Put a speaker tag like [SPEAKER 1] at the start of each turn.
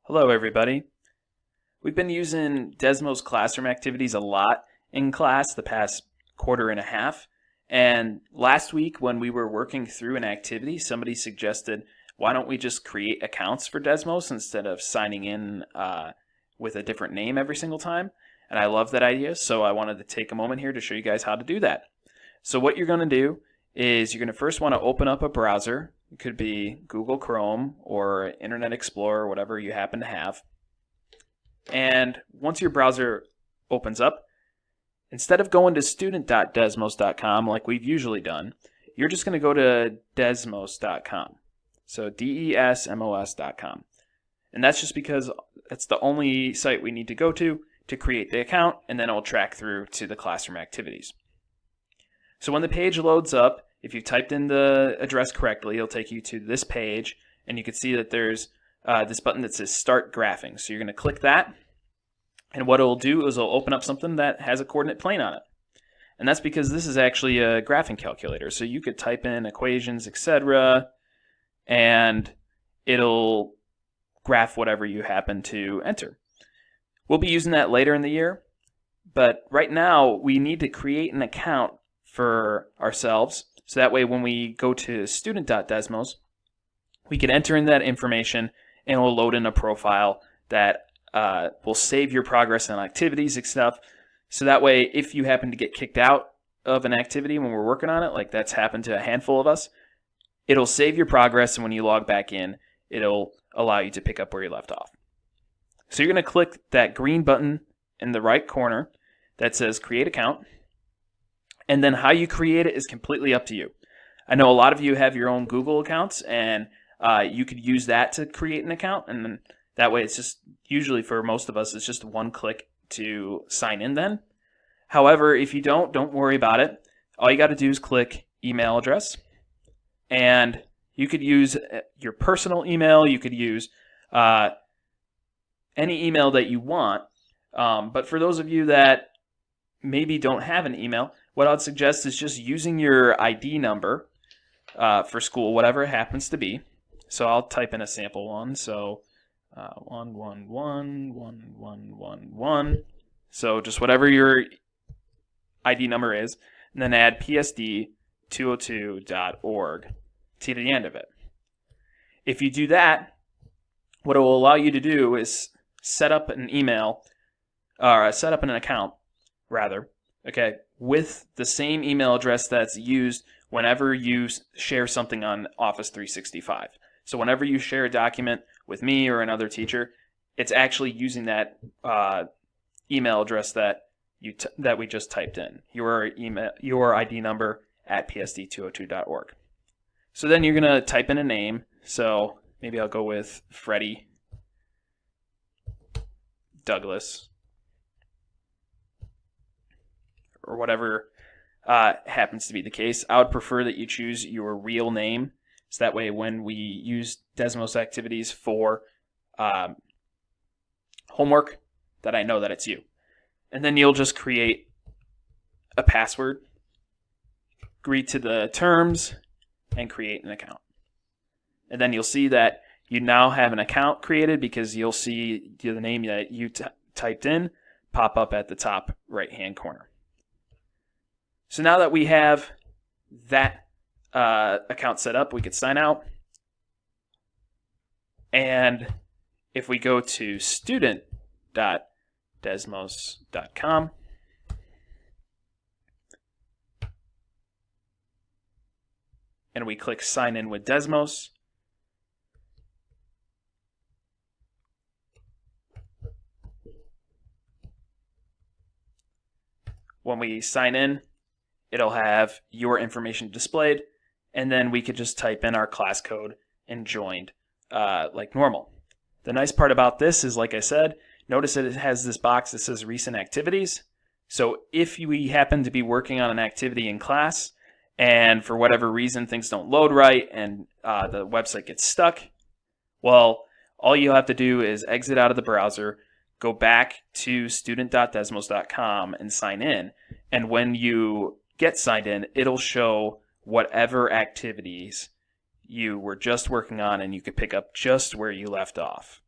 [SPEAKER 1] Hello everybody. We've been using Desmos classroom activities a lot in class the past quarter and a half. And last week when we were working through an activity, somebody suggested, why don't we just create accounts for Desmos instead of signing in with a different name every single time? And I love that idea, so I wanted to take a moment here to show you guys how to do that. So what you're going to do is you're going to first want to open up a browser. It could be Google Chrome or Internet Explorer, whatever you happen to have. And once your browser opens up, instead of going to student.desmos.com like we've usually done, you're just going to go to desmos.com. So desmos.com. And that's just because that's the only site we need to go to create the account, and then it'll track through to the classroom activities. So when the page loads up, if you've typed in the address correctly, it'll take you to this page, and you can see that there's this button that says Start Graphing. So you're going to click that, and what it'll do is it'll open up something that has a coordinate plane on it. And that's because this is actually a graphing calculator. So you could type in equations, etc., and it'll graph whatever you happen to enter. We'll be using that later in the year, but right now we need to create an account for ourselves, so that way when we go to student.desmos, we can enter in that information and we'll load in a profile that will save your progress on activities and stuff. So that way, if you happen to get kicked out of an activity when we're working on it, like that's happened to a handful of us, it'll save your progress, and when you log back in, it'll allow you to pick up where you left off. So you're going to click that green button in the right corner that says Create Account. And then how you create it is completely up to you. I know a lot of you have your own Google accounts, and you could use that to create an account. And then that way it's just, usually for most of us, it's just one click to sign in then. However, if you don't worry about it. All you got to do is click email address. And you could use your personal email. You could use any email that you want. But for those of you that maybe don't have an email, what I'd suggest is just using your ID number for school, whatever it happens to be. So I'll type in a sample one. So 1111111. So just whatever your ID number is, and then add psd202.org to the end of it. If you do that, what it will allow you to do is set up an email, or set up an account, rather, okay, with the same email address that's used whenever you share something on Office 365. So whenever you share a document with me or another teacher, it's actually using that email address that we just typed in, your ID number at psd202.org. So then you're going to type in a name. So maybe I'll go with Freddie Douglas, or whatever happens to be the case. I would prefer that you choose your real name, so that way when we use Desmos activities for homework, that I know that it's you. And then you'll just create a password, agree to the terms, and create an account. And then you'll see that you now have an account created, because you'll see the name that you typed in pop up at the top right-hand corner. So now that we have that account set up, we could sign out. And if we go to student.desmos.com, and we click Sign In with Desmos, when we sign in, it'll have your information displayed, and then we could just type in our class code and join like normal. The nice part about this is, like I said, notice that it has this box that says Recent Activities. So if we happen to be working on an activity in class, and for whatever reason things don't load right and the website gets stuck, well, all you have to do is exit out of the browser, go back to student.desmos.com and sign in. And when you get signed in, it'll show whatever activities you were just working on, and you could pick up just where you left off.